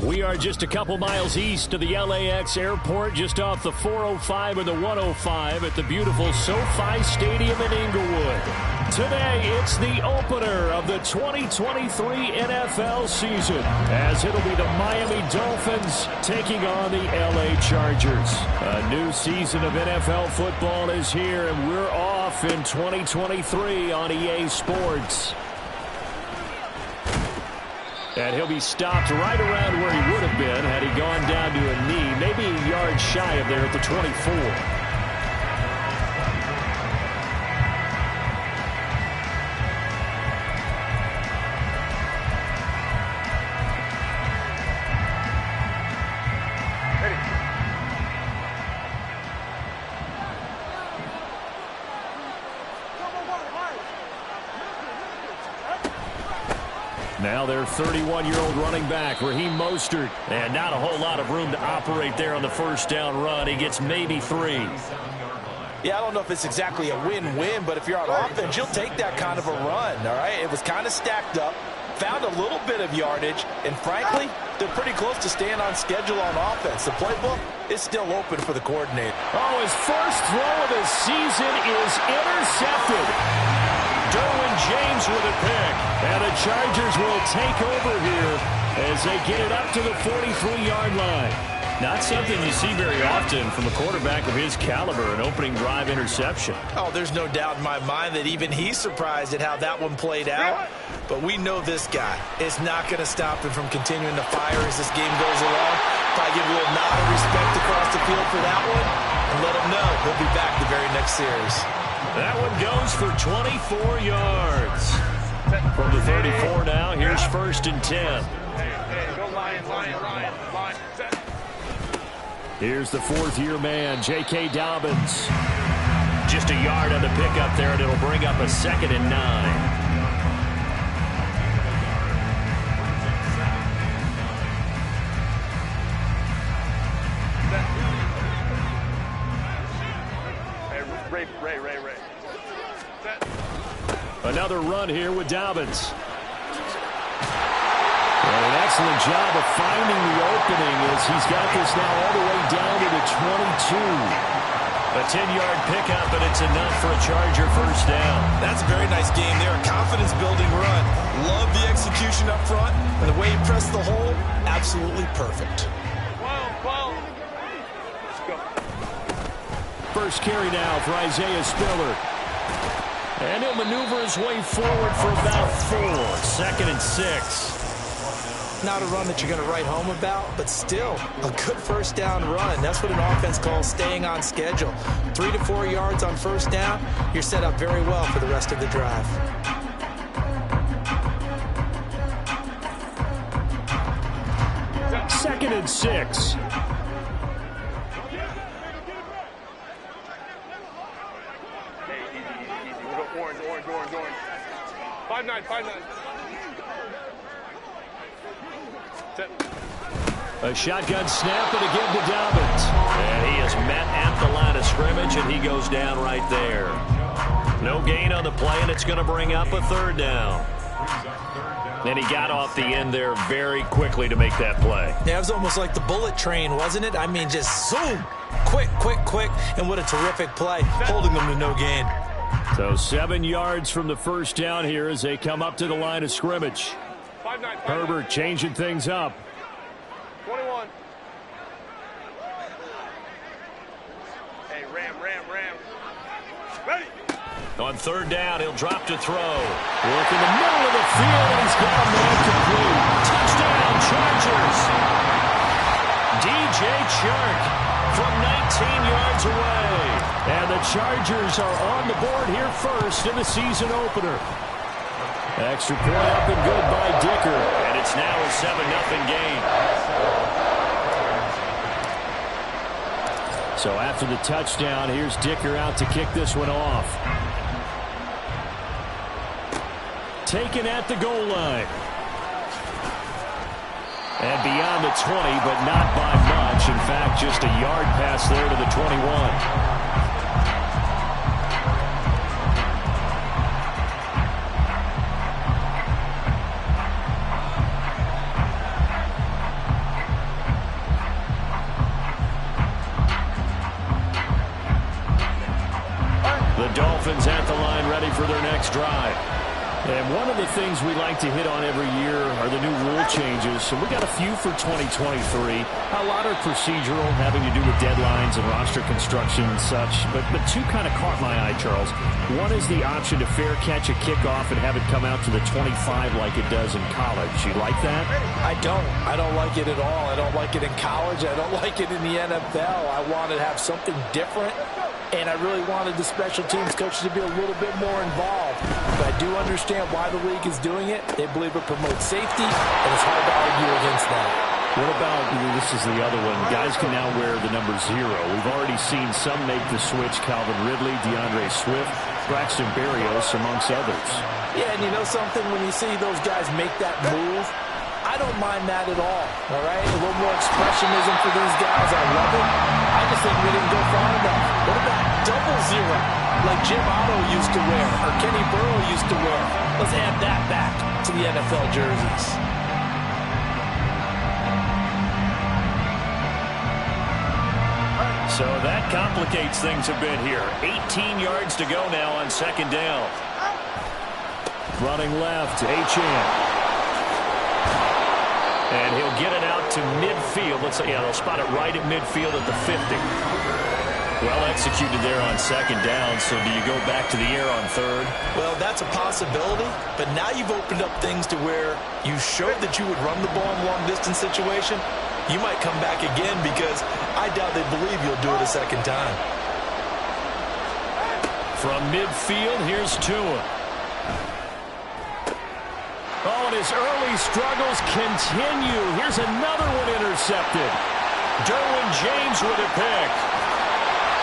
We are just a couple miles east of the LAX airport, just off the 405 and the 105 at the beautiful SoFi Stadium in Inglewood. Today, it's the opener of the 2023 NFL season, as it'll be the Miami Dolphins taking on the LA Chargers. A new season of NFL football is here, and we're off in 2023 on EA Sports. And he'll be stopped right around where he would have been had he gone down to a knee, maybe a yard shy of there at the 24. Now their 31-year-old running back, Raheem Mostert. And not a whole lot of room to operate there on the first down run. He gets maybe 3. Yeah, I don't know if it's exactly a win-win, but if you're on offense, you'll take that kind of a run, all right? It was kind of stacked up, found a little bit of yardage, and frankly, they're pretty close to staying on schedule on offense. The playbook is still open for the coordinator. Oh, his first throw of the season is intercepted. Derwin James with a pick. And the Chargers will take over here as they get it up to the 43-yard line. Not something you see very often from a quarterback of his caliber, an opening drive interception. Oh, there's no doubt in my mind that even he's surprised at how that one played out. But we know this guy is not going to stop him from continuing to fire as this game goes along. Probably give a little nod of respect across the field for that one and let him know he'll be back the very next series. That one goes for 24 yards. From the 34 now, here's 1st and 10. Go Lion. Here's the 4th-year man, J.K. Dobbins. Just a yard on the pickup there, and it'll bring up a 2nd and 9. Ray. Another run here with Dobbins. And an excellent job of finding the opening as he's got this now all the way down to the 22. A 10-yard pickup, and it's enough for a Charger first down. That's a very nice game there. A confidence-building run. Love the execution up front. And the way he pressed the hole, absolutely perfect. Well. Let's go. First carry now for Isaiah Spiller. And he'll maneuver his way forward for about 4. 2nd and 6. Not a run that you're going to write home about, but still a good first down run. That's what an offense calls staying on schedule. 3 to 4 yards on first down, you're set up very well for the rest of the drive. Second and 6. Orange. 5-9. A shotgun snap and again to Dobbins. And he is met at the line of scrimmage, and he goes down right there. No gain on the play, and it's going to bring up a 3rd down. And he got off the end there very quickly to make that play. Yeah, it was almost like the bullet train, wasn't it? I mean, just zoom. Quick. And what a terrific play, holding them to no gain. So 7 yards from the first down here as they come up to the line of scrimmage. 5-9. Herbert changing things up. 21. Hey, Ram. Ready. On 3rd down, he'll drop to throw. Work in the middle of the field, and he's got a man complete. Touchdown, Chargers. DJ Chark from 19 yards away. And the Chargers are on the board here first in the season opener. Extra point up and good by Dicker. And it's now a 7-0 game. So after the touchdown, here's Dicker out to kick this one off. Taken at the goal line. And beyond the 20, but not by much. In fact, just a yard pass there to the 21. for their next drive. And one of the things we like to hit on every year are the new rule changes. So we got a few for 2023. A lot are procedural, having to do with deadlines and roster construction and such. But two kind of caught my eye, Charles. One is the option to fair catch a kickoff and have it come out to the 25 like it does in college. You like that? I don't. I don't like it at all. I don't like it in college. I don't like it in the NFL. I want to have something different. And I really wanted the special teams coaches to be a little bit more involved. But I do understand why the league is doing it. They believe it promotes safety, and it's hard to argue against that. What about, this is the other one, guys can now wear the number 0. We've already seen some make the switch, Calvin Ridley, DeAndre Swift, Braxton Berrios, amongst others. Yeah, and you know something? When you see those guys make that move, I don't mind that at all right? A little more expressionism for these guys. I love it. I just think we didn't go far enough. What about double 0, like Jim Otto used to wear or Kenny Burrow used to wear? Let's add that back to the NFL jerseys. So that complicates things a bit here. 18 yards to go now on second down. Running left, A.M.G. And he'll get it out to midfield. Let's say, yeah, they'll spot it right at midfield at the 50. Well executed there on second down. So do you go back to the air on third? Well, that's a possibility. But now you've opened up things to where you showed that you would run the ball in long-distance situation. You might come back again because I doubt they believe you'll do it a second time. From midfield, here's Tua. Oh, and his early struggles continue. Here's another one intercepted. Derwin James with a pick.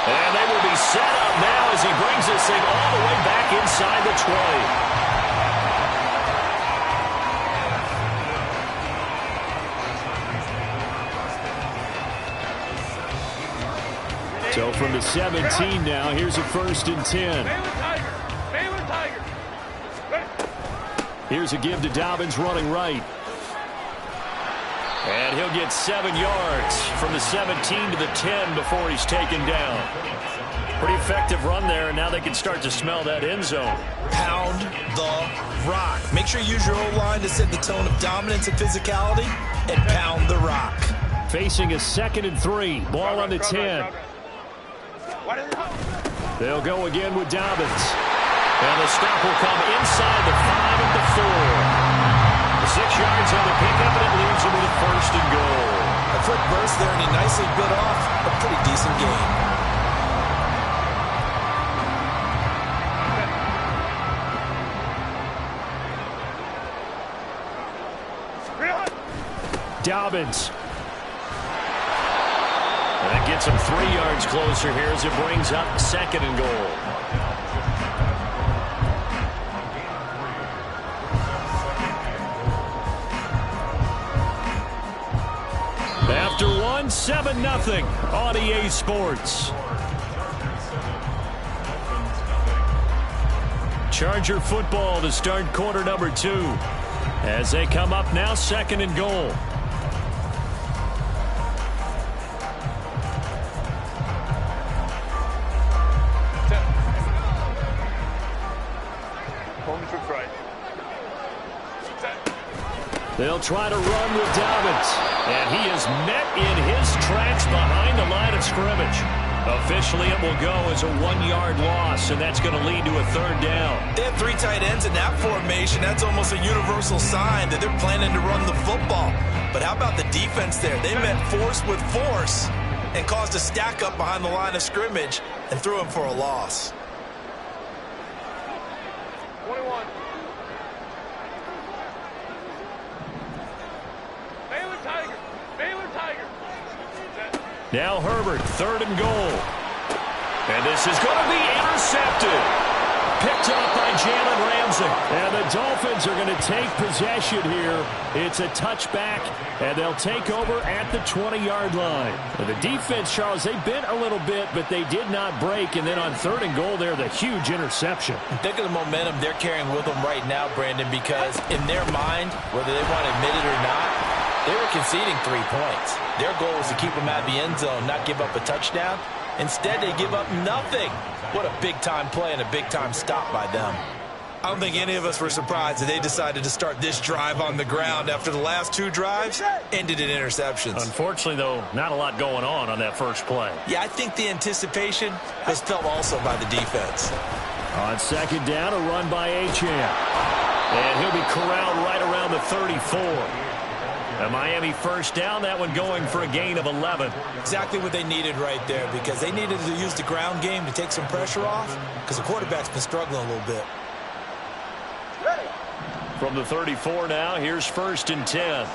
And they will be set up now as he brings this thing all the way back inside the 20. So from the 17 now, here's a 1st and 10. Here's a give to Dobbins running right. And he'll get 7 yards from the 17 to the 10 before he's taken down. Pretty effective run there, and now they can start to smell that end zone. Pound the rock. Make sure you use your O-line to set the tone of dominance and physicality, and pound the rock. Facing a 2nd and 3. Ball on the 10. They'll go again with Dobbins. And the stop will come inside the 5 at the 4. 6 yards on the pickup, and it leaves him with a 1st and goal. A quick burst there, and he nicely bit off a pretty decent game. Dobbins. And that gets him 3 yards closer here as it brings up 2nd and goal. After 7-0 on EA Sports. Charger football to start quarter number 2. As they come up now, 2nd and goal. They'll try to run with Dobbins. And he is met in his tracks behind the line of scrimmage. Officially, it will go as a 1-yard loss, and that's going to lead to a 3rd down. They have 3 tight ends in that formation. That's almost a universal sign that they're planning to run the football. But how about the defense there? They met force with force and caused a stack up behind the line of scrimmage and threw him for a loss. 21. Now Herbert, 3rd and goal. And this is going to be intercepted. Picked off by Jalen Ramsey. And the Dolphins are going to take possession here. It's a touchback, and they'll take over at the 20-yard line. And the defense, Charles, they bent a little bit, but they did not break. And then on 3rd and goal there, the huge interception. Think of the momentum they're carrying with them right now, Brandon, because in their mind, whether they want to admit it or not, they were conceding 3 points. Their goal was to keep them out of the end zone, not give up a touchdown. Instead, they give up nothing. What a big-time play and a big-time stop by them. I don't think any of us were surprised that they decided to start this drive on the ground after the last 2 drives ended in interceptions. Unfortunately, though, not a lot going on that first play. Yeah, I think the anticipation was felt also by the defense. On second down, a run by A.M.G. And he'll be corralled right around the 34. A Miami first down, that one going for a gain of 11. Exactly what they needed right there, because they needed to use the ground game to take some pressure off, because the quarterback's been struggling a little bit. From the 34 now, here's 1st and 10.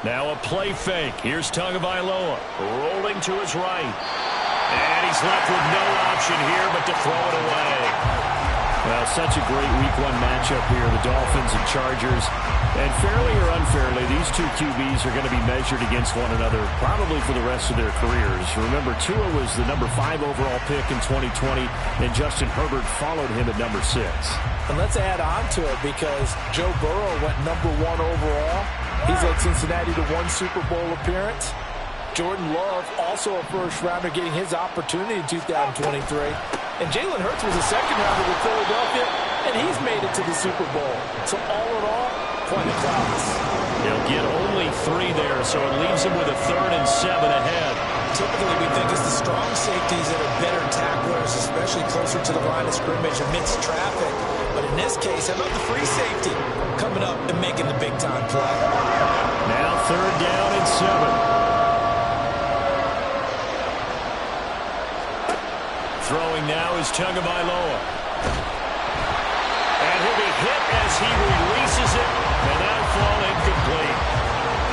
Now a play fake. Here's Tagovailoa rolling to his right. And he's left with no option here but to throw it away. Well, such a great Week 1 matchup here, the Dolphins and Chargers. And fairly or unfairly, these two QBs are going to be measured against one another probably for the rest of their careers. Remember, Tua was the number 5 overall pick in 2020, and Justin Herbert followed him at number 6. And let's add on to it, because Joe Burrow went number 1 overall. He's led Cincinnati to 1 Super Bowl appearance. Jordan Love, also a first-rounder, getting his opportunity in 2023. And Jalen Hurts was a second-rounder with Philadelphia, and he's made it to the Super Bowl. So all in all, quite a class. He'll get only 3 there, so it leaves him with a 3rd and 7 ahead. Typically, we think it's the strong safeties that are better tacklers, especially closer to the line of scrimmage amidst traffic. But in this case, how about the free safety coming up and making the big-time play? Now 3rd down and 7. Throwing now is Tagovailoa. And he'll be hit as he releases it, and that'll fall incomplete.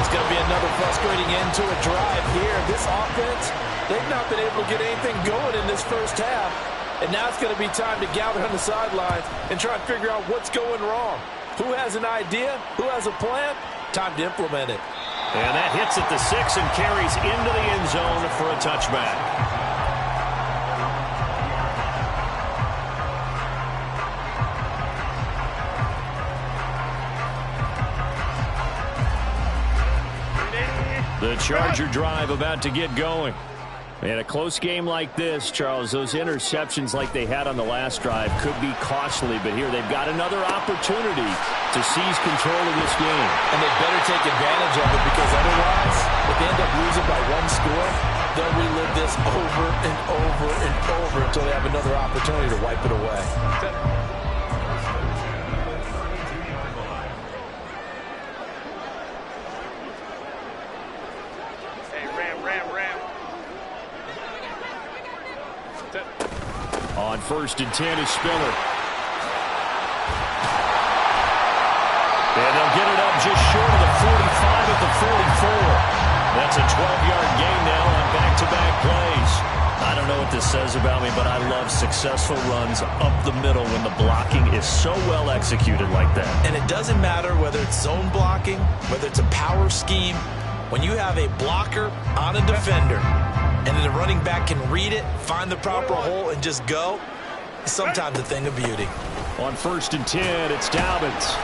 It's going to be another frustrating end to a drive here. This offense, they've not been able to get anything going in this first half. And now it's going to be time to gather on the sidelines and try and figure out what's going wrong. Who has an idea? Who has a plan? Time to implement it. And that hits at the 6 and carries into the end zone for a touchback. The Charger drive about to get going. And a close game like this, Charles, those interceptions like they had on the last drive could be costly. But here they've got another opportunity to seize control of this game. And they better take advantage of it, because otherwise, if they end up losing by 1 score, they'll relive this over and over and over until they have another opportunity to wipe it away. On 1st and 10 is Spiller. And they'll get it up just short of the 45 at the 44. That's a 12-yard gain now on back-to-back plays. I don't know what this says about me, but I love successful runs up the middle when the blocking is so well executed like that. And it doesn't matter whether it's zone blocking, whether it's a power scheme. When you have a blocker on a defender, and then the running back can read it, find the proper hole, and just go, it's sometimes a thing of beauty. On 1st and 10, it's Dobbins.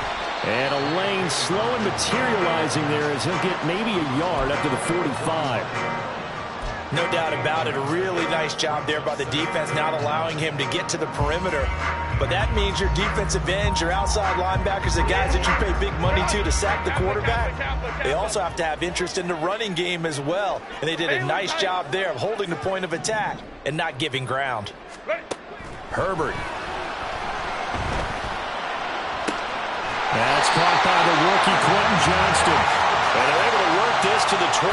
And a lane slow and materializing there as he'll get maybe a yard up to the 45. No doubt about it. A really nice job there by the defense, not allowing him to get to the perimeter. But that means your defensive ends, your outside linebackers, the guys that you pay big money to sack the quarterback, they also have to have interest in the running game as well. And they did a nice job there of holding the point of attack and not giving ground. Herbert. That's caught by the rookie Quentin Johnston. And they're able to work this to the 25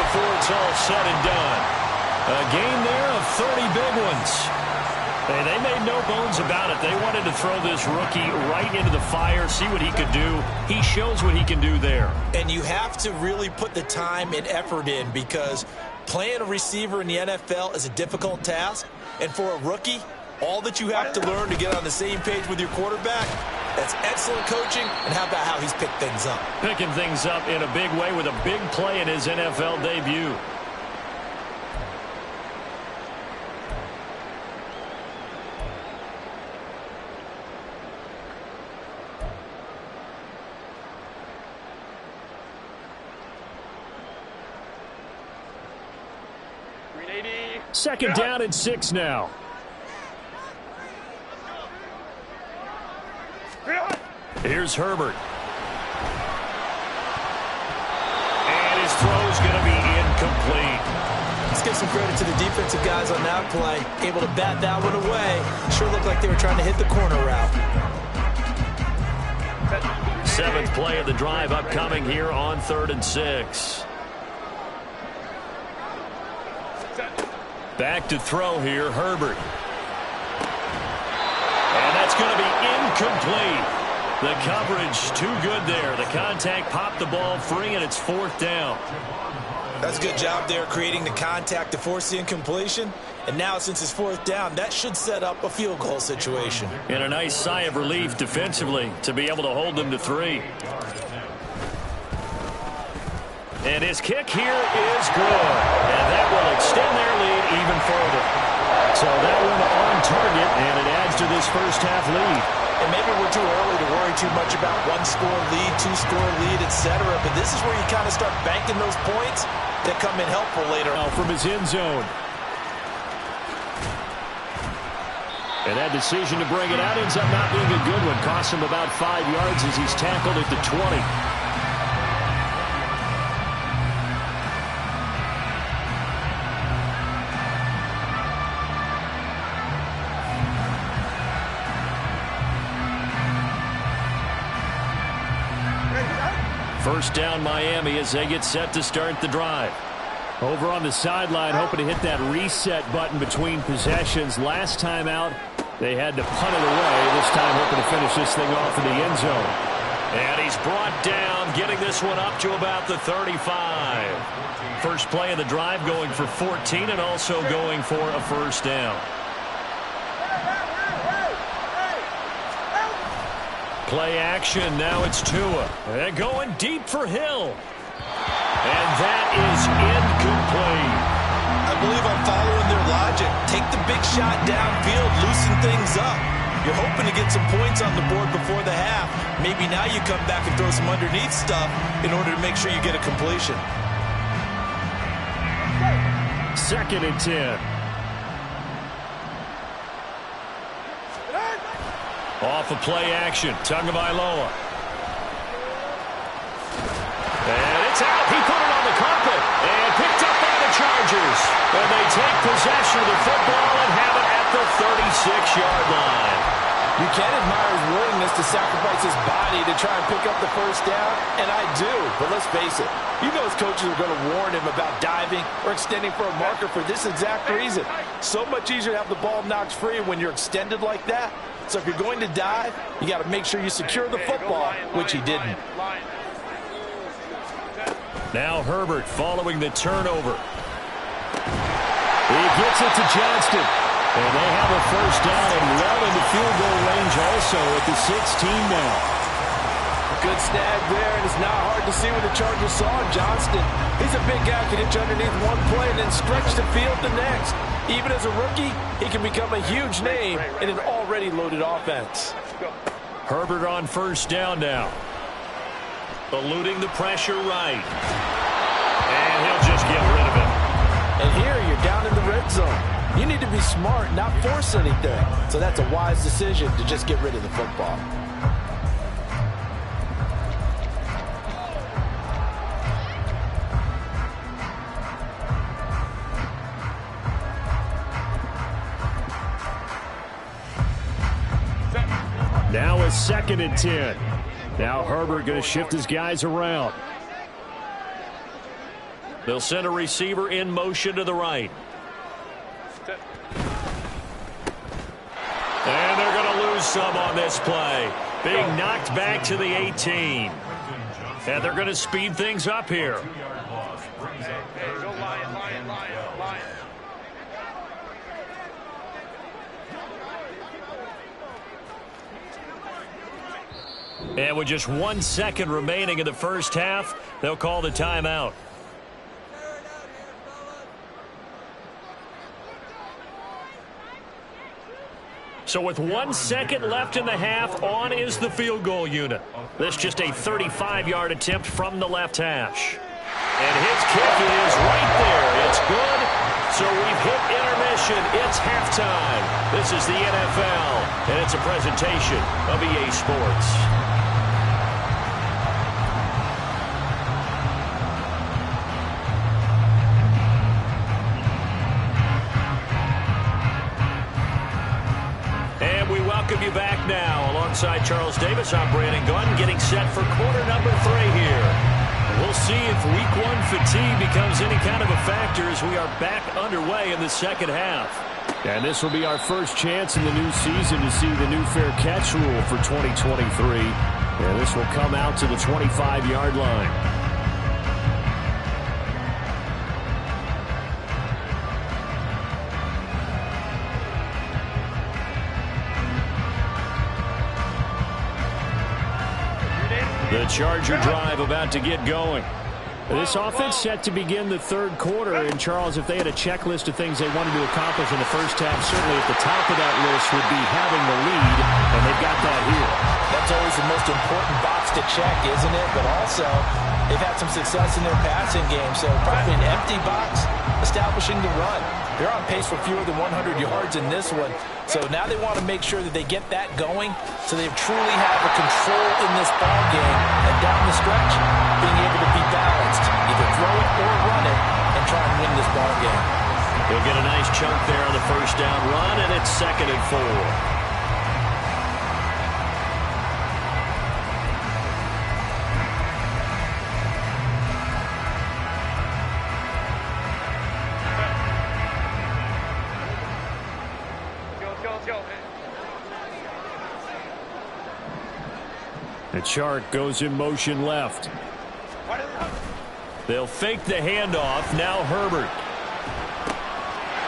before it's all said and done. A game there of 30 big ones. And they made no bones about it. They wanted to throw this rookie right into the fire, see what he could do. He shows what he can do there. And you have to really put the time and effort in, because playing a receiver in the NFL is a difficult task. And for a rookie, all that you have to learn to get on the same page with your quarterback, that's excellent coaching. And how about how he's picked things up? Picking things up in a big way with a big play in his NFL debut. Second down and 6 now. Here's Herbert. And his throw's going to be incomplete. Let's give some credit to the defensive guys on that play. Able to bat that one away. Sure looked like they were trying to hit the corner route. 7th play of the drive upcoming here on 3rd and 6. Back to throw here, Herbert. And that's going to be incomplete. The coverage too good there. The contact popped the ball free, and it's 4th down. That's a good job there creating the contact to force the incompletion. And now since it's 4th down, that should set up a field goal situation. And a nice sigh of relief defensively to be able to hold them to 3. And his kick here is good. And that will extend their lead even further. So that one on target, and it adds to this first half lead. And maybe we're too early to worry too much about 1-score lead, 2-score lead, etc. But this is where you kind of start banking those points that come in helpful later. Now from his end zone. And that decision to bring it out ends up not being a good one. Costs him about 5 yards as he's tackled at the 20. First down Miami as they get set to start the drive. Over on the sideline, hoping to hit that reset button between possessions. Last time out, they had to punt it away. This time hoping to finish this thing off in the end zone. And he's brought down, getting this one up to about the 35. First play of the drive going for 14 and also going for a first down. Play action, now it's Tua. And going deep for Hill. And that is incomplete. I believe I'm following their logic. Take the big shot downfield, loosen things up. You're hoping to get some points on the board before the half. Maybe now you come back and throw some underneath stuff in order to make sure you get a completion. 2nd and 10. Off of play action, Tagovailoa. And it's out. He put it on the carpet and picked up by the Chargers. And they take possession of the football and have it at the 36-yard line. You can admire his willingness to sacrifice his body to try and pick up the first down, and I do. But let's face it, you know his coaches are going to warn him about diving or extending for a marker for this exact reason. So much easier to have the ball knocked free when you're extended like that. So if you're going to dive, you got to make sure you secure the football, which he didn't. Now Herbert following the turnover. He gets it to Johnston. And they have a first down and well in the field goal range also at the 16 now. Good snag there, and it's not hard to see when the Chargers saw Johnston. He's a big guy, can hit you underneath one play and then stretch the field the next. Even as a rookie, he can become a huge name in an already loaded offense. Herbert on first down now. Eluding the pressure right. And he'll just get rid of it. And here you're down in the red zone. You need to be smart, not force anything. So that's a wise decision to just get rid of the football. Now it's 2nd and 10. Now Herbert going to shift his guys around. They'll send a receiver in motion to the right. And they're going to lose some on this play. Being knocked back to the 18. And they're going to speed things up here. And with just 1 second remaining in the first half, they'll call the timeout. So with 1 second left in the half, on is the field goal unit. This just a 35-yard attempt from the left hash. And his kick is right there. It's good. So we've hit intermission. It's halftime. This is the NFL, and it's a presentation of EA Sports. And we welcome you back now. Alongside Charles Davis, I'm Brandon Gunn, getting set for quarter number 3 here. We'll see if week 1 fatigue becomes any kind of a factor as we are back underway in the second half. And this will be our first chance in the new season to see the new fair catch rule for 2023. And this will come out to the 25-yard line. The Charger drive about to get going. This offense set to begin the third quarter. And, Charles, if they had a checklist of things they wanted to accomplish in the first half, certainly at the top of that list would be having the lead, and they've got that here. That's always the most important box to check, isn't it? But also, they've had some success in their passing game, so probably an empty box establishing the run. They're on pace for fewer than 100 yards in this one, so now they want to make sure that they get that going so they truly have a control in this ball game, and down the stretch, being able to be balanced, either throw it or run it, and try and win this ball game. They'll get a nice chunk there on the first down run, and it's 2nd and 4. The chart goes in motion left. They'll fake the handoff. Now Herbert.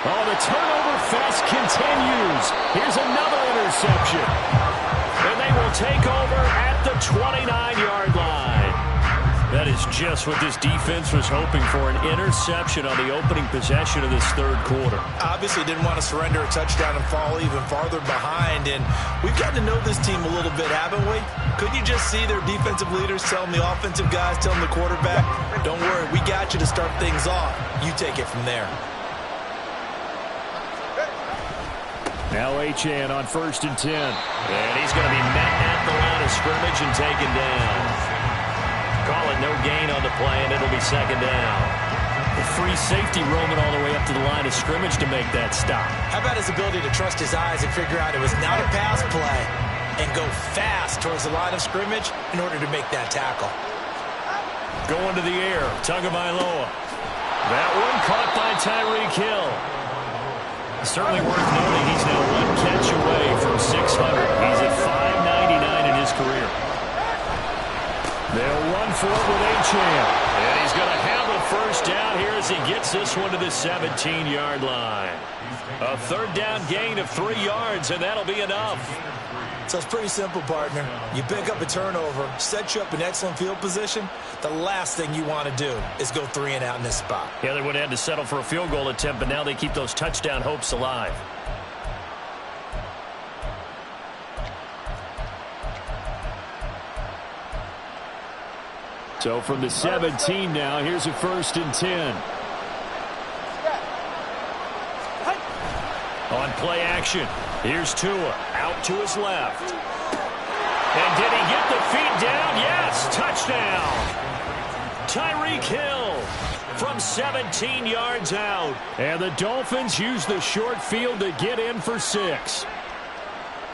Oh, the turnover fest continues. Here's another interception. And they will take over at the 29-yard line. That is just what this defense was hoping for, an interception on the opening possession of this third quarter. Obviously didn't want to surrender a touchdown and fall even farther behind, and we've gotten to know this team a little bit, haven't we? Couldn't you just see their defensive leaders telling the offensive guys, telling the quarterback, don't worry, we got you to start things off. You take it from there. Now Achane on 1st and 10. And he's going to be met at the line of scrimmage and taken down. Call it no gain on the play, and it'll be 2nd down. The free safety roaming all the way up to the line of scrimmage to make that stop. How about his ability to trust his eyes and figure out it was not a pass play and go fast towards the line of scrimmage in order to make that tackle. Going to the air, Tagovailoa. That one caught by Tyreek Hill. Certainly worth noting he's now 1 catch away from 600. He's at 599 in his career. They'll run for it with Achane. And he's going to have a first down here as he gets this one to the 17-yard line. A 3rd down gain of 3 yards, and that'll be enough. So it's pretty simple, partner. You pick up a turnover, set you up in excellent field position. The last thing you want to do is go 3 and out in this spot. Yeah, they would have had to settle for a field goal attempt, but now they keep those touchdown hopes alive. So from the 17 now, here's a 1st and 10. On play action, here's Tua out to his left. And did he get the feet down? Yes, touchdown. Tyreek Hill from 17 yards out. And the Dolphins use the short field to get in for 6.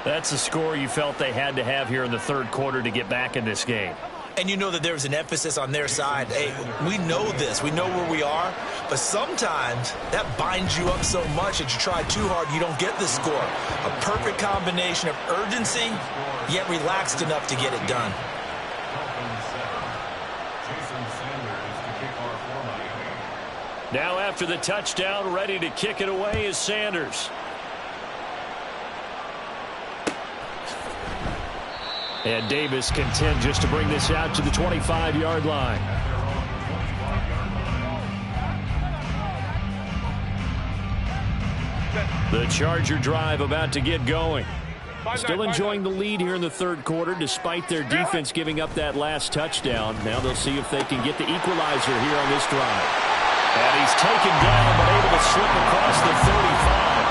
That's the score you felt they had to have here in the third quarter to get back in this game. And you know that there was an emphasis on their side. Hey, we know this. We know where we are. But sometimes that binds you up so much that you try too hard, you don't get the score. A perfect combination of urgency, yet relaxed enough to get it done. Now after the touchdown, ready to kick it away is Sanders. And Davis content just to bring this out to the 25-yard line. The Charger drive about to get going. Still enjoying the lead here in the third quarter despite their defense giving up that last touchdown. Now they'll see if they can get the equalizer here on this drive. And he's taken down, but able to slip across the 35.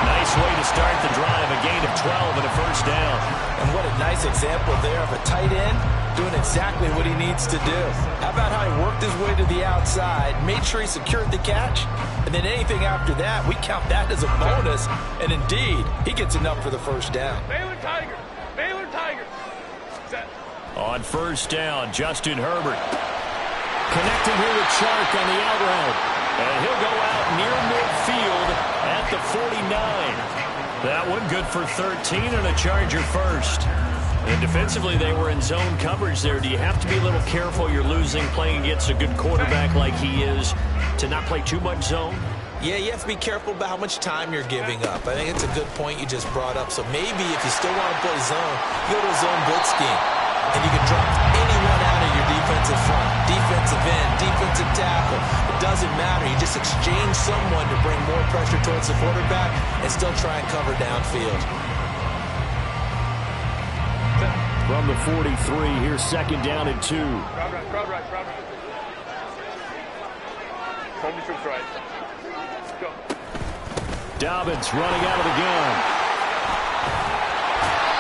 Nice way to start the drive, a gain of 12 and a first down. And what a nice example there of a tight end doing exactly what he needs to do. How about how he worked his way to the outside, made sure he secured the catch, and then anything after that, we count that as a bonus. And indeed, he gets enough for the first down. Baylor Tigers. Baylor Tigers. Set. On first down, Justin Herbert. Connecting here with Chark on the out route. And he'll go out near midfield at the 49. That one good for 13 and a Charger first. And defensively, they were in zone coverage there. Do you have to be a little careful? You're losing, playing against a good quarterback like he is, to not play too much zone? Yeah, you have to be careful about how much time you're giving up. I think it's a good point you just brought up. So maybe if you still want to play zone, you go to a zone blitz scheme. And you can drop anyone out of your defensive front, defensive end, defensive tackle. It doesn't matter. You just exchange someone to bring more pressure towards the quarterback and still try and cover downfield. From the 43, here's second down and 2. Crowd right, crowd right, crowd right. Home troops right. Let's go. Dobbins running out of the gun.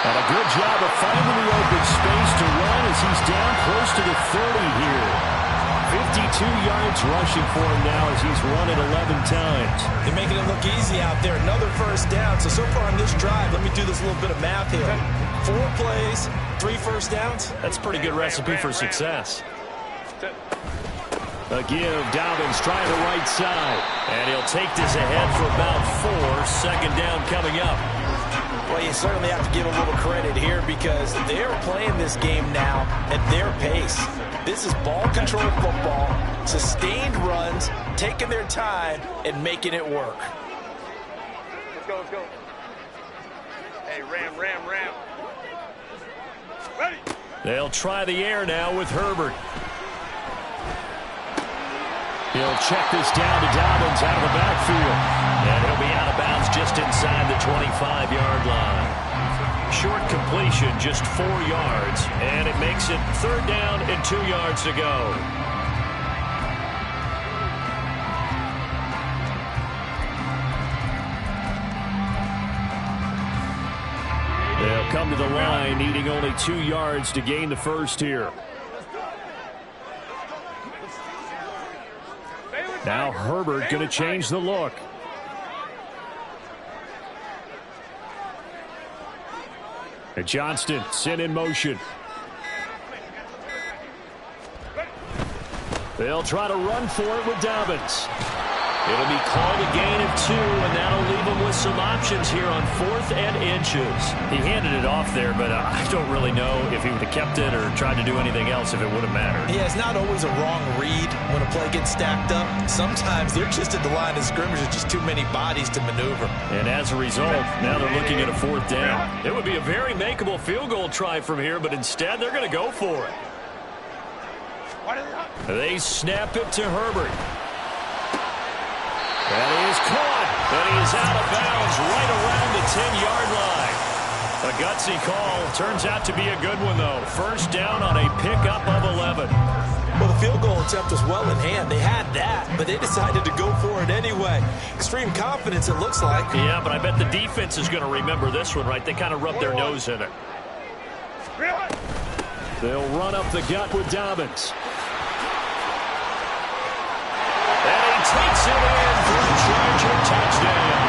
And a good job of finding the open space to run as he's down close to the 30 here. 52 yards rushing for him now as he's run it 11 times. They're making it look easy out there. Another first down. So far on this drive, let me do this little bit of math here. 4 plays, 3 first downs. That's a pretty good recipe for success. A give, Dobbins trying the right side. And he'll take this ahead for about 4. Second down coming up. Well, you certainly have to give a little credit here because they're playing this game now at their pace. This is ball control football, sustained runs, taking their time, and making it work. Let's go, let's go. Hey, ram, ram, ram. Ready. They'll try the air now with Herbert. He'll check this down to Dobbins out of the backfield. And he'll be out of bounds just inside the 25-yard line. Short completion, just 4 yards. And it makes it third down and 2 yards to go. They'll come to the line, needing only 2 yards to gain the first here. Now Herbert going to change the look. And Johnston sent in motion. They'll try to run for it with Dobbins. It'll be called a gain of 2, and that'll leave him with some options here on 4th and inches. He handed it off there, but I don't really know if he would have kept it or tried to do anything else if it would have mattered. Yeah, it's not always a wrong read when a play gets stacked up. Sometimes they're just at the line of scrimmage with just too many bodies to maneuver. And as a result, now they're looking at a 4th down. It would be a very makeable field goal try from here, but instead they're going to go for it. They snap it to Herbert. And he is caught, and he is out of bounds right around the 10-yard line. A gutsy call. Turns out to be a good one, though. First down on a pickup of 11. Well, the field goal attempt was well in hand. They had that, but they decided to go for it anyway. Extreme confidence, it looks like. Yeah, but I bet the defense is going to remember this one, right? They kind of rubbed their nose in it. They'll run up the gut with Dobbins. Takes it in for a Charger touchdown.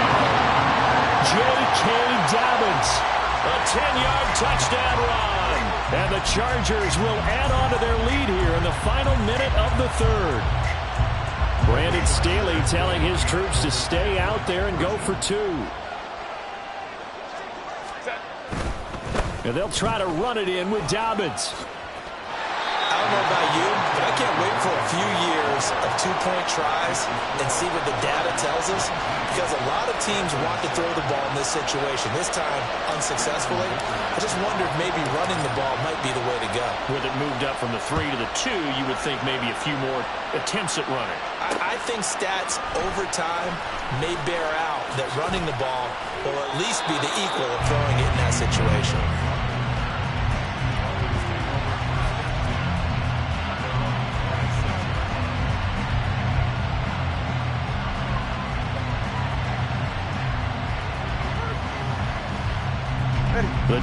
J.K. Dobbins, a 10-yard touchdown run. And the Chargers will add on to their lead here in the final minute of the 3rd. Brandon Staley telling his troops to stay out there and go for 2. And they'll try to run it in with Dobbins. I don't know about you, but I can't wait for a few years of 2-point tries and see what the data tells us, because a lot of teams want to throw the ball in this situation. This time, unsuccessfully. I just wondered maybe running the ball might be the way to go. With it moved up from the 3 to the 2, you would think maybe a few more attempts at running. I think stats over time may bear out that running the ball will at least be the equal of throwing it in that situation.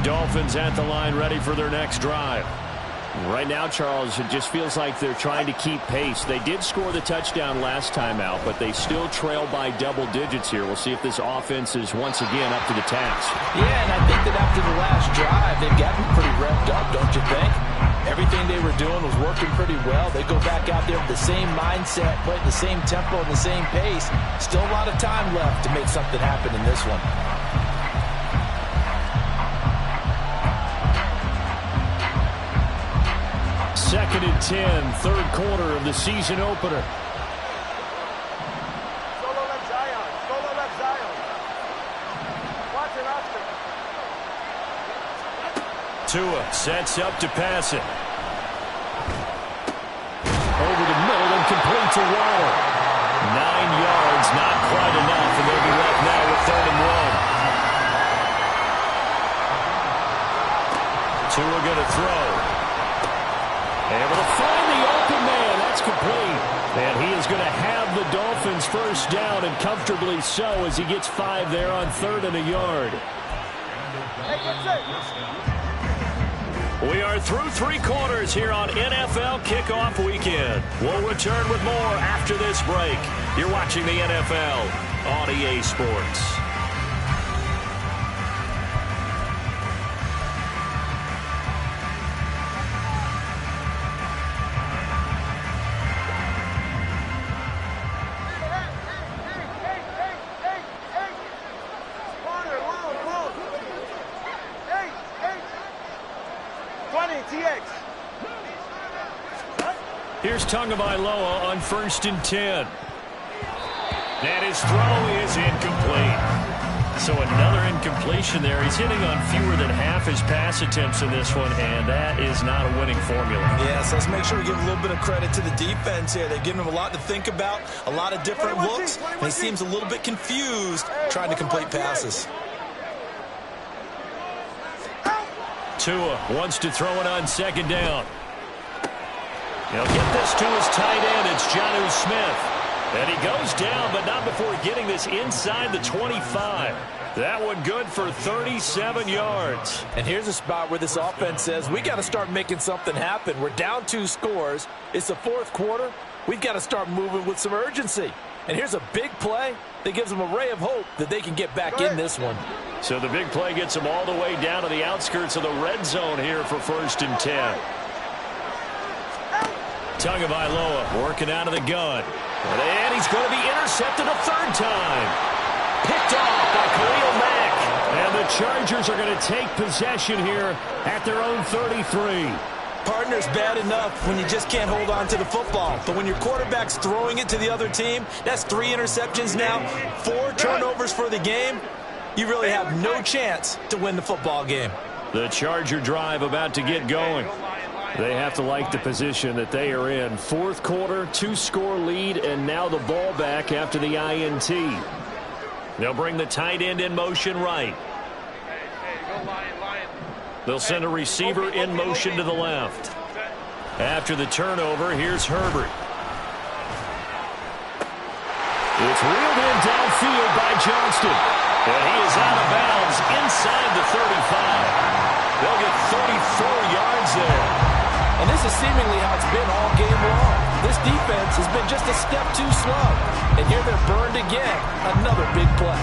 Dolphins at the line, ready for their next drive. Right now, Charles, it just feels like they're trying to keep pace. They did score the touchdown last time out, but they still trail by double digits here. We'll see if this offense is once again up to the task. Yeah, and I think that after the last drive, they've gotten pretty revved up, don't you think? Everything they were doing was working pretty well. They go back out there with the same mindset, play at the same tempo and the same pace. Still a lot of time left to make something happen in this one. Second and 10, third quarter of the season opener. Solo left Zion. Solo left Zion. Watch it, Oscar. Tua sets up to pass it. Over the middle and complete to Waddle. 9 yards, not quite enough, and they'll be left now with 3rd and 1. Tua going to throw. Able to find the open man. That's complete. And he is going to have the Dolphins first down, and comfortably so, as he gets 5 there on 3rd and a yard. We are through 3 quarters here on NFL Kickoff Weekend. We'll return with more after this break. You're watching the NFL on EA Sports. Here's Tagovailoa on 1st and 10. And his throw is incomplete. So another incompletion there. He's hitting on fewer than half his pass attempts in this one, and that is not a winning formula. Yeah, so let's make sure we give a little bit of credit to the defense here. They've given him a lot to think about, a lot of different looks, and he seems a little bit confused trying to complete passes. Tua wants to throw it on 2nd down. He'll get this to his tight end. It's Jonnu Smith. And he goes down, but not before getting this inside the 25. That one good for 37 yards. And here's a spot where this offense says, we got to start making something happen. We're down 2 scores. It's the 4th quarter. We've got to start moving with some urgency. And here's a big play that gives them a ray of hope that they can get back in this one. So the big play gets them all the way down to the outskirts of the red zone here for 1st and 10. Tagovailoa working out of the gun. And he's going to be intercepted a 3rd time. Picked off by Khalil Mack. And the Chargers are going to take possession here at their own 33. Partner's bad enough when you just can't hold on to the football. But when your quarterback's throwing it to the other team, that's 3 interceptions now, 4 turnovers for the game. You really have no chance to win the football game. The Charger drive about to get going. They have to like the position that they are in. 4th quarter, 2-score lead, and now the ball back after the INT. They'll bring the tight end in motion right. They'll send a receiver in motion to the left. After the turnover, here's Herbert. It's reeled in downfield by Johnston. And he is out of bounds inside the 35. They'll get 34 yards there. And this is seemingly how it's been all game long. This defense has been just a step too slow. And here they're burned again. Another big play.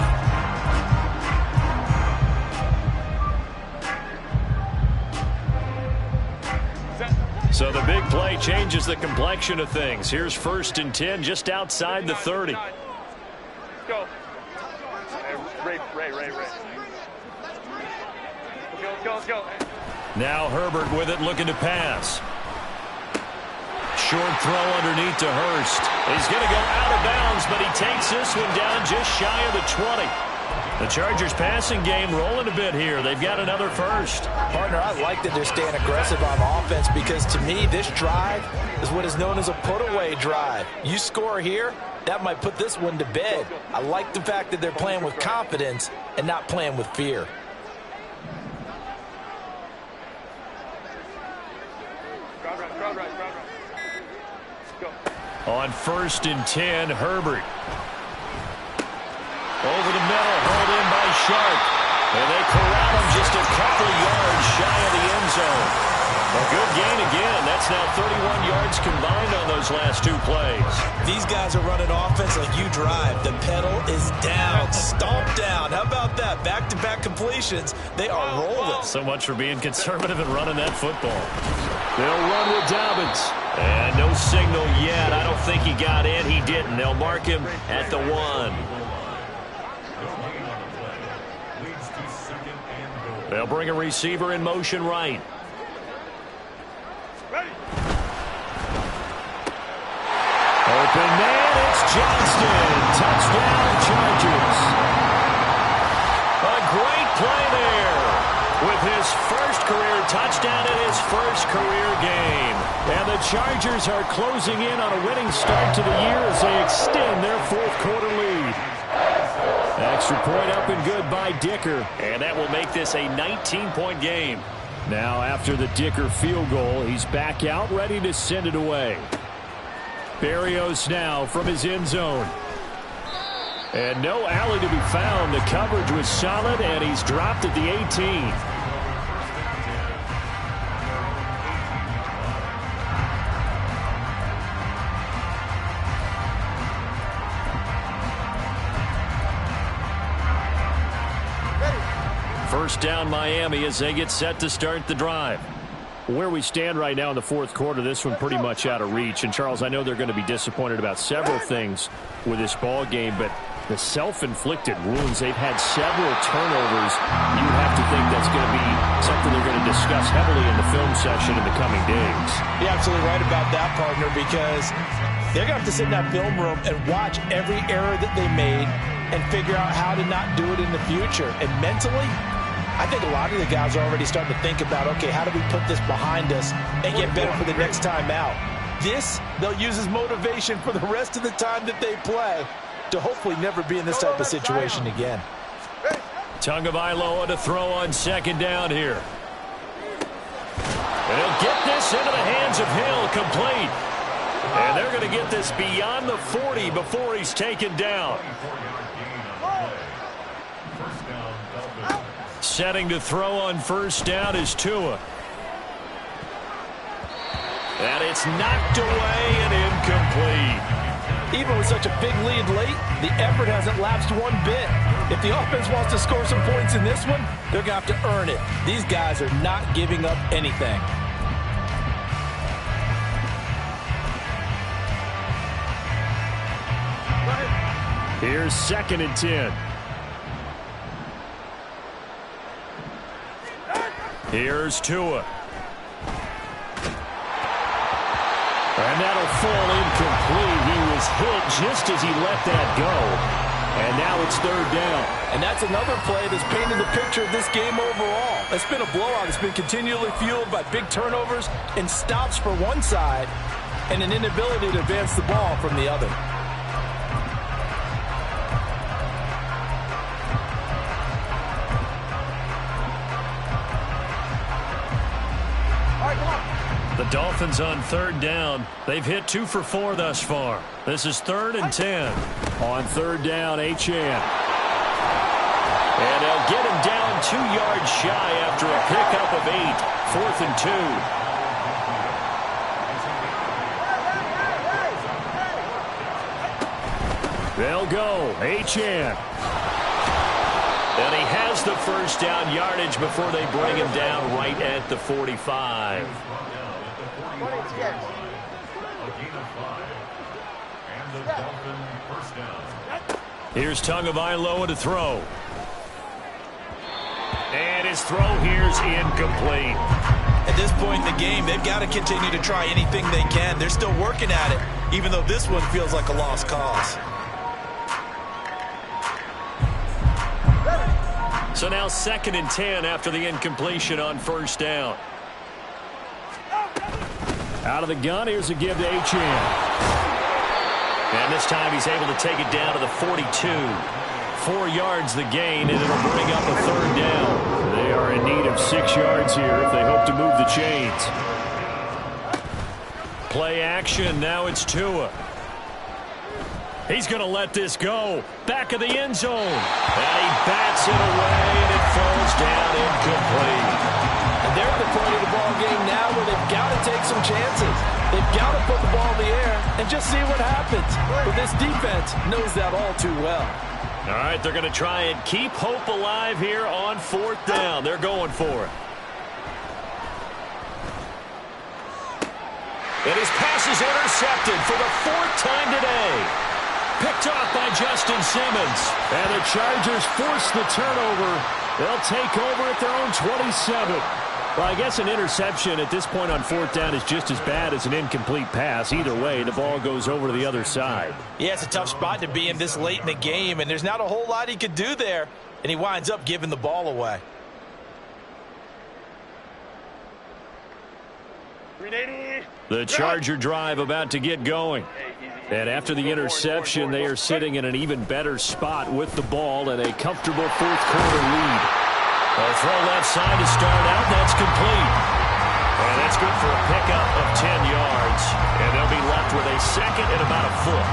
So the big play changes the complexion of things. Here's 1st and 10 just outside the 30. Go. Ray. Let's go. Now Herbert with it, looking to pass. Short throw underneath to Hurst. He's going to go out of bounds, but he takes this one down just shy of the 20. The Chargers passing game rolling a bit here. They've got another first. Partner, I like that they're staying aggressive on offense because to me this drive is what is known as a put-away drive. You score here, that might put this one to bed. I like the fact that they're playing with confidence and not playing with fear. On 1st and 10, Herbert. Over the middle, hauled in by Sharp. And they corral him just a couple yards shy of the end zone. A good gain again. That's now 31 yards combined on those last two plays. These guys are running offense like you drive. The pedal is down, stomp down. How about that? Back-to-back completions. They are rolling. So much for being conservative and running that football. They'll run with Dobbins. And no signal yet. I don't think he got in. He didn't. They'll mark him at the 1. They'll bring a receiver in motion right. Open man, it's Johnston. Touchdown, Chargers. A great play there with his first career touchdown in his first career game. And the Chargers are closing in on a winning start to the year as they extend their fourth-quarter lead. Extra point up and good by Dicker. And that will make this a 19-point game. Now, after the Dicker field goal, he's back out, ready to send it away. Berrios now from his end zone. And no alley to be found. The coverage was solid, and he's dropped at the 18. First down Miami as they get set to start the drive. Where we stand right now in the fourth quarter, this one pretty much out of reach. And, Charles, I know they're going to be disappointed about several things with this ball game, but the self-inflicted wounds, they've had several turnovers. You have to think that's going to be something they're going to discuss heavily in the film session in the coming days. You're absolutely right about that, partner, because they're going to have to sit in that film room and watch every error that they made and figure out how to not do it in the future. And mentally, I think a lot of the guys are already starting to think about, okay, how do we put this behind us and get better for the next time out? This, they'll use as motivation for the rest of the time that they play to hopefully never be in this type of situation again. Tagovailoa to throw on second down here. And he'll get this into the hands of Hill, complete. And they're going to get this beyond the 40 before he's taken down. Setting to throw on first down is Tua. And it's knocked away and incomplete. Even with such a big lead late, the effort hasn't lapsed one bit. If the offense wants to score some points in this one, they're going to have to earn it. These guys are not giving up anything. Here's 2nd and 10. Here's Tua. And that'll fall incomplete. He was hit just as he let that go. And now it's 3rd down. And that's another play that's painted the picture of this game overall. It's been a blowout. It's been continually fueled by big turnovers and stops for one side and an inability to advance the ball from the other. The Dolphins on 3rd down. They've hit 2 for 4 thus far. This is 3rd and 10. On 3rd down, A.M.G. And they'll get him down 2 yards shy after a pickup of 8. 4th and 2. They'll go. A.M.G. And he has the first down yardage before they bring him down right at the 45. Here's Tagovailoa to throw. And his throw here's incomplete. At this point in the game, they've got to continue to try anything they can. They're still working at it, even though this one feels like a lost cause. So now 2nd and 10 after the incompletion on first down. Out of the gun, here's a give to A.M.G. And this time he's able to take it down to the 42. 4 yards the gain, and it'll bring up a 3rd down. They are in need of 6 yards here if they hope to move the chains. Play action, now it's Tua. He's going to let this go. Back of the end zone. And he bats it away, and it goes down incomplete. And they're at the point of the ball game now where they've got to take some chances. They've got to put the ball in the air and just see what happens. But this defense knows that all too well. All right, they're going to try and keep hope alive here on 4th down. They're going for it. And his pass is intercepted for the 4th time today. Picked off by Justin Simmons. And the Chargers force the turnover. They'll take over at their own 27. Well, I guess an interception at this point on 4th down is just as bad as an incomplete pass. Either way, the ball goes over to the other side. Yeah, it's a tough spot to be in this late in the game, and there's not a whole lot he could do there, and he winds up giving the ball away. The Charger drive about to get going. And after the interception, they are sitting in an even better spot with the ball and a comfortable 4th quarter lead. A throw left side to start out. That's complete. And that's good for a pickup of 10 yards. And they'll be left with a second and about a foot.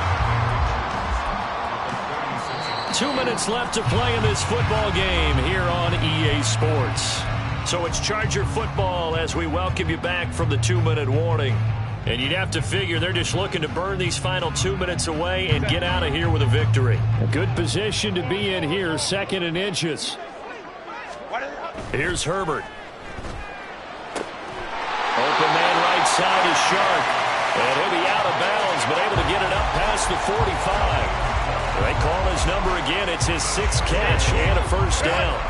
2 minutes left to play in this football game here on EA Sports. So it's Charger football as we welcome you back from the 2-minute warning. And you'd have to figure they're just looking to burn these final 2 minutes away and get out of here with a victory. A good position to be in here, 2nd and inches. Here's Herbert. Open man right side is Sharp. And he'll be out of bounds, but able to get it up past the 45. They call his number again. It's his 6th catch and a 1st down.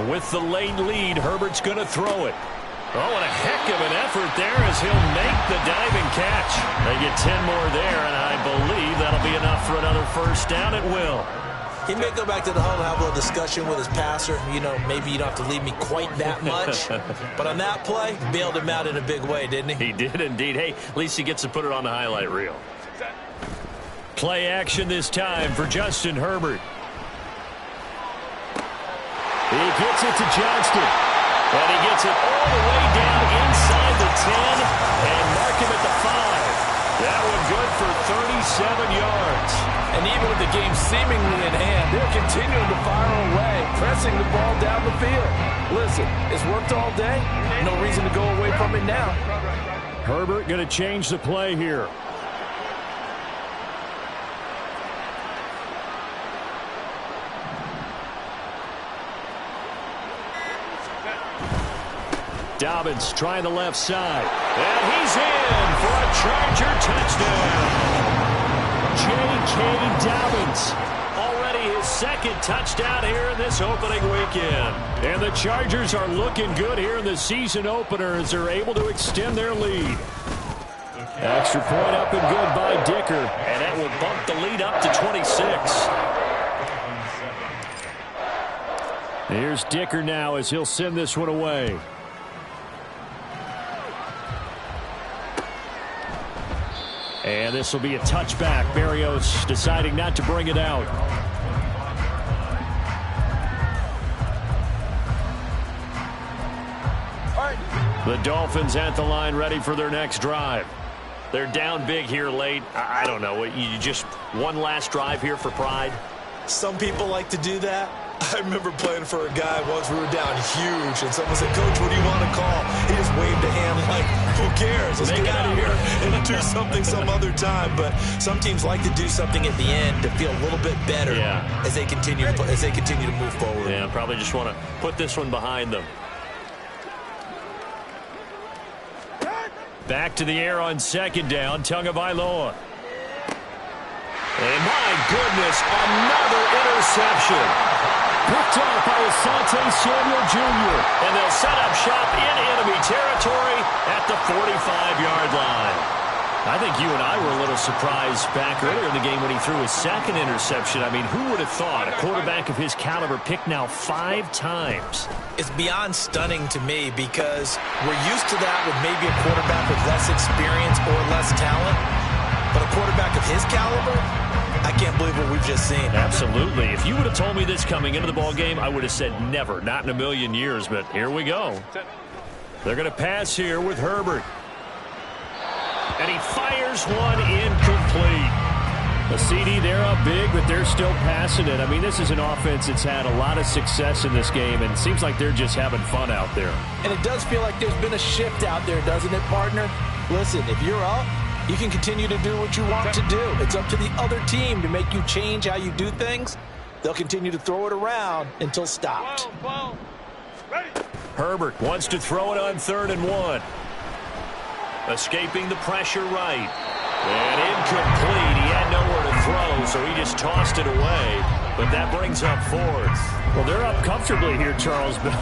With the late lead, Herbert's going to throw it. Oh, and a heck of an effort there as he'll make the diving catch. They get 10 more there, and I believe that'll be enough for another 1st down. It will. He may go back to the huddle and have a little discussion with his passer. You know, maybe you don't have to leave me quite that much. But on that play, bailed him out in a big way, didn't he? He did indeed. Hey, at least he gets to put it on the highlight reel. Play action this time for Justin Herbert. He gets it to Johnston. And he gets it all the way down inside the 10 and mark him at the 5. That one good for 37 yards. And even with the game seemingly in hand, they're continuing to fire away, pressing the ball down the field. Listen, it's worked all day. No reason to go away from it now. Herbert going to change the play here. Dobbins trying the left side. And he's in for a Charger touchdown. J.K. Dobbins. Already his 2nd touchdown here in this opening weekend. And the Chargers are looking good here in the season opener as they're able to extend their lead. Extra point up and good by Dicker. And that will bump the lead up to 26. Here's Dicker now as he'll send this one away. And this will be a touchback. Berrios deciding not to bring it out. The Dolphins at the line ready for their next drive. They're down big here late. I don't know. You just one last drive here for pride? Some people like to do that. I remember playing for a guy once. We were down huge, and someone said, "Coach, what do you want to call?" He just waved a hand like, "Who cares? Let's get out of here and do something some other time." But some teams like to do something at the end to feel a little bit better as they continue to move forward. Yeah, probably just want to put this one behind them. Back to the air on 2nd down, Tagovailoa. And my goodness, another interception. Picked off by Asante Samuel Jr. And they'll set up shop in enemy territory at the 45-yard line. I think you and I were a little surprised back earlier in the game when he threw his 2nd interception. I mean, who would have thought a quarterback of his caliber picked now 5 times? It's beyond stunning to me because we're used to that with maybe a quarterback with less experience or less talent. But a quarterback of his caliber, I can't believe what we've just seen. Absolutely. If you would have told me this coming into the ball game, I would have said never, not in a million years. But here we go. They're going to pass here with Herbert. And he fires one incomplete. The CD, they're up big, but they're still passing it. I mean, this is an offense that's had a lot of success in this game, and it seems like they're just having fun out there. And it does feel like there's been a shift out there, doesn't it, partner? Listen, if you're up, you can continue to do what you want to do. It's up to the other team to make you change how you do things. They'll continue to throw it around until stopped. Ball. Ready. Herbert wants to throw it on 3rd and 1. Escaping the pressure right. And incomplete. He had nowhere to throw, so he just tossed it away. But that brings up 4th. Well, they're up comfortably here, Charles, but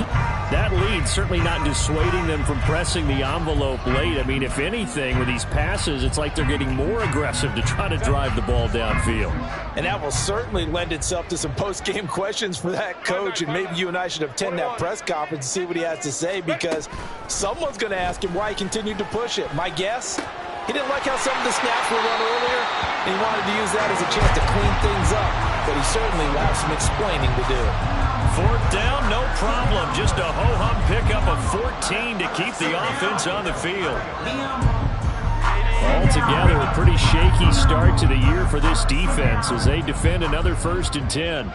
that lead certainly not dissuading them from pressing the envelope late. I mean, if anything, with these passes, it's like they're getting more aggressive to try to drive the ball downfield. And that will certainly lend itself to some post-game questions for that coach, and maybe you and I should attend that press conference and see what he has to say, because someone's going to ask him why he continued to push it. My guess? He didn't like how some of the snaps were run earlier, and he wanted to use that as a chance to clean things up. But he certainly will have some explaining to do. 4th down, no problem. Just a ho-hum pickup of 14 to keep the offense on the field. Altogether, a pretty shaky start to the year for this defense as they defend another 1st and 10.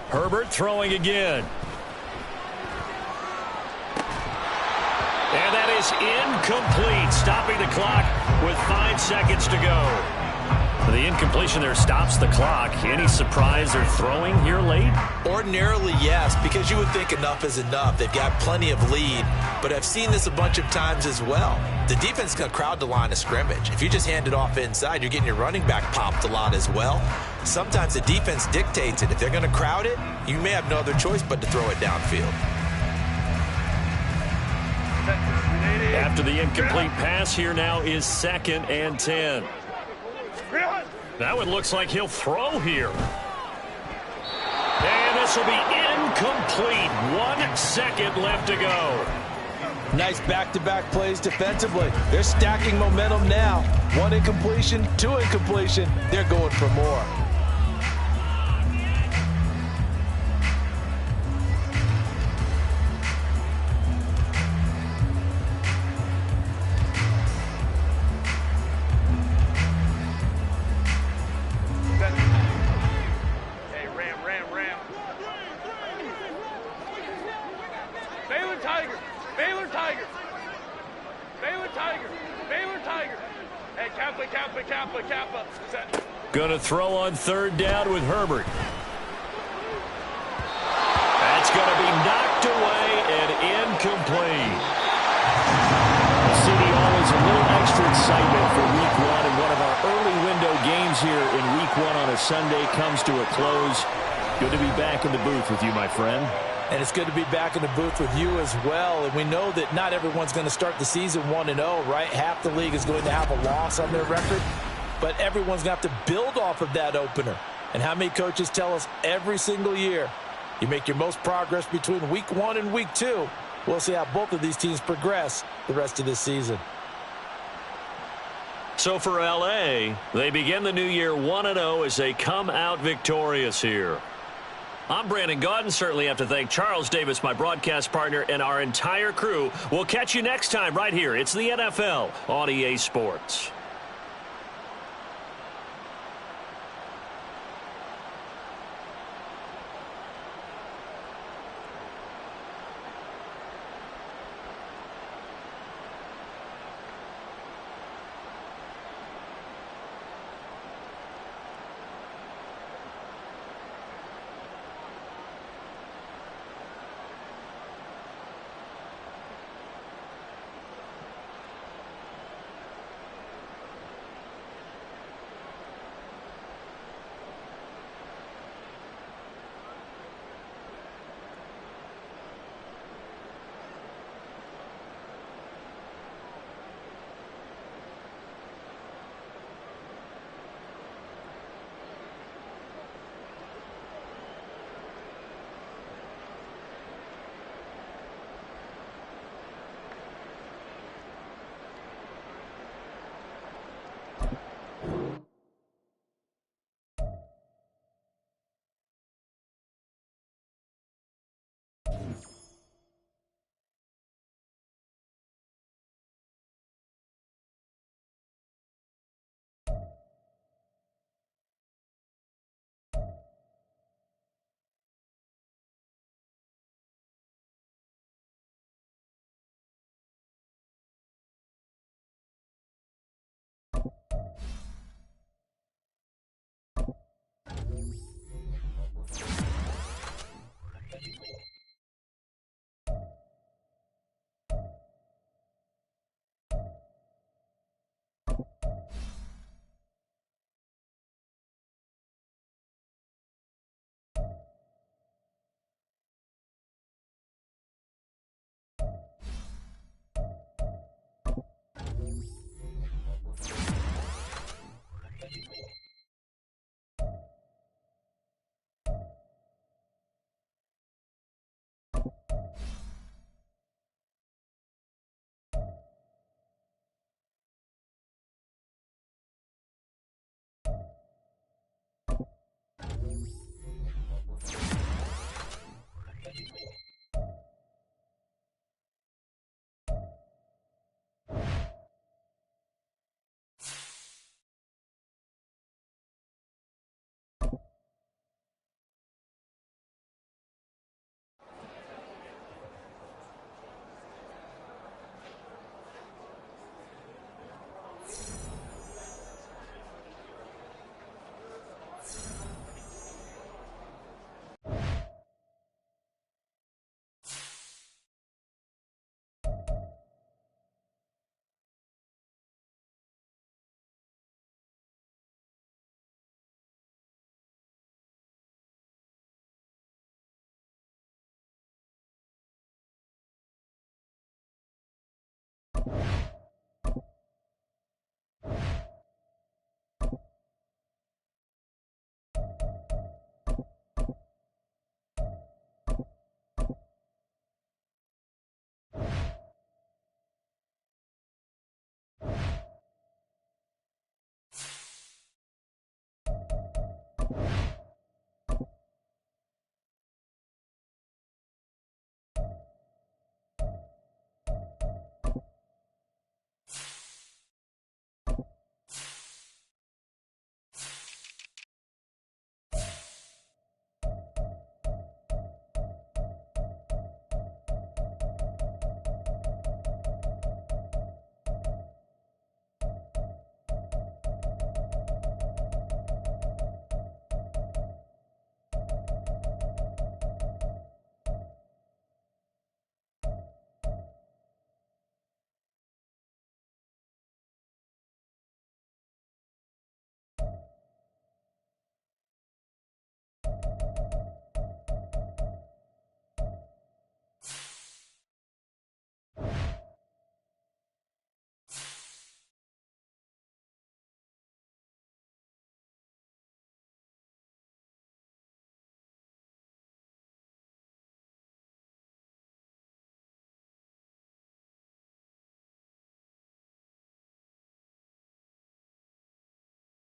Herbert throwing again. And that is incomplete, stopping the clock with 5 seconds to go. The incompletion there stops the clock. Any surprise they're throwing here late? Ordinarily, yes, because you would think enough is enough. They've got plenty of lead, but I've seen this a bunch of times as well. The defense can crowd the line of scrimmage. If you just hand it off inside, you're getting your running back popped a lot as well. Sometimes the defense dictates it. If they're going to crowd it, you may have no other choice but to throw it downfield. After the incomplete pass, here now is 2nd and 10. That one looks like he'll throw here. And this will be incomplete. 1 second left to go. Nice back-to-back plays defensively. They're stacking momentum now. 1 incompletion, 2 incompletion. They're going for more. Going to throw on 3rd down with Herbert. That's going to be knocked away and incomplete. CD, always a little extra excitement for Week 1, and one of our early window games here in Week 1 on a Sunday comes to a close. Good to be back in the booth with you, my friend. And it's good to be back in the booth with you as well. And we know that not everyone's going to start the season 1-0, right? Half the league is going to have a loss on their record. But everyone's going to have to build off of that opener. And how many coaches tell us every single year, you make your most progress between Week 1 and Week 2. We'll see how both of these teams progress the rest of this season. So for L.A., they begin the new year 1-0 as they come out victorious here. I'm Brandon Gaudin. Certainly have to thank Charles Davis, my broadcast partner, and our entire crew. We'll catch you next time right here. It's the NFL on EA Sports. ball.